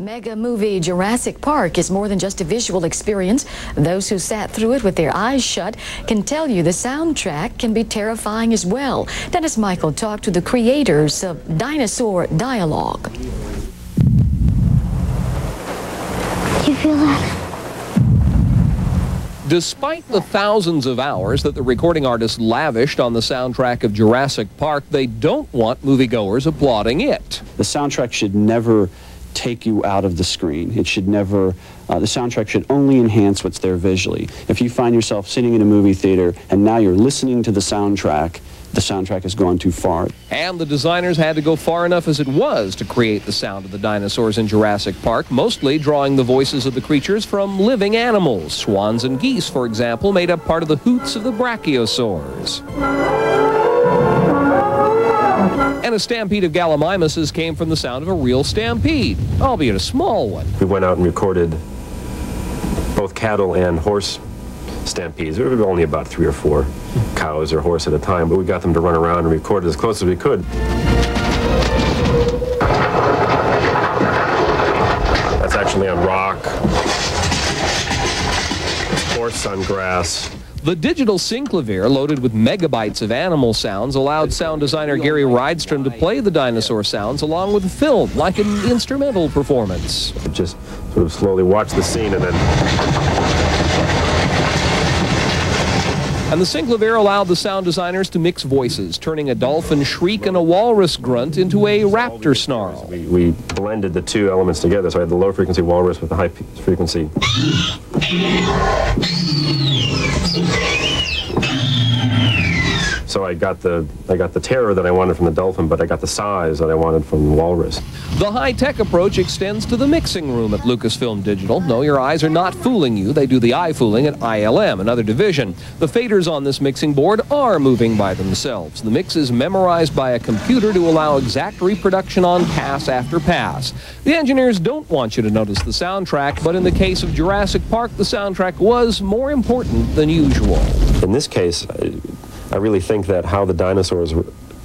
Mega movie Jurassic Park is more than just a visual experience. Those who sat through it with their eyes shut can tell you the soundtrack can be terrifying as well. Dennis Michael talked to the creators of Dinosaur Dialogue. You feel that? Despite the thousands of hours that the recording artists lavished on the soundtrack of Jurassic Park, they don't want moviegoers applauding it. The soundtrack should never take you out of the screen. It should never, the soundtrack should only enhance what's there visually. If you find yourself sitting in a movie theater and now you're listening to the soundtrack has gone too far. And the designers had to go far enough as it was to create the sound of the dinosaurs in Jurassic Park, mostly drawing the voices of the creatures from living animals. Swans and geese, for example, made up part of the hoots of the brachiosaurs. And a stampede of gallimimuses came from the sound of a real stampede, albeit a small one. We went out and recorded both cattle and horse stampedes. There were only about 3 or 4 cows or horse at a time, but we got them to run around and record as close as we could. That's actually on rock. Horse on grass. The digital synclavier, loaded with megabytes of animal sounds, allowed sound designer Gary Rydstrom to play the dinosaur sounds along with the film, like an instrumental performance. Just sort of slowly watch the scene and then... And the synclavier allowed the sound designers to mix voices, turning a dolphin shriek and a walrus grunt into a raptor snarl. We blended the two elements together, so I had the low frequency walrus with the high frequency. So I got the terror that I wanted from the dolphin, but I got the size that I wanted from the walrus. The high-tech approach extends to the mixing room at Lucasfilm Digital. No, your eyes are not fooling you. They do the eye fooling at ILM, another division. The faders on this mixing board are moving by themselves. The mix is memorized by a computer to allow exact reproduction on pass after pass. The engineers don't want you to notice the soundtrack, but in the case of Jurassic Park, the soundtrack was more important than usual. In this case, I really think that how the dinosaurs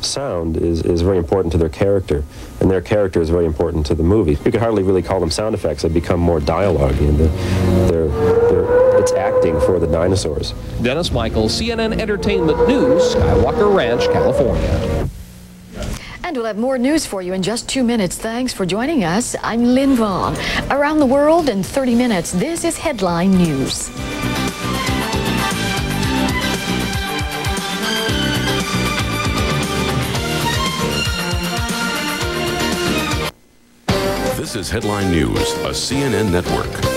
sound is very important to their character, and their character is very important to the movie. You could hardly really call them sound effects. They become more dialogue, and it's acting for the dinosaurs. Dennis Michael, CNN Entertainment News, Skywalker Ranch, California. And we'll have more news for you in just 2 minutes. Thanks for joining us. I'm Lynn Vaughn. Around the world in 30 minutes, this is Headline News. This is Headline News, a CNN network.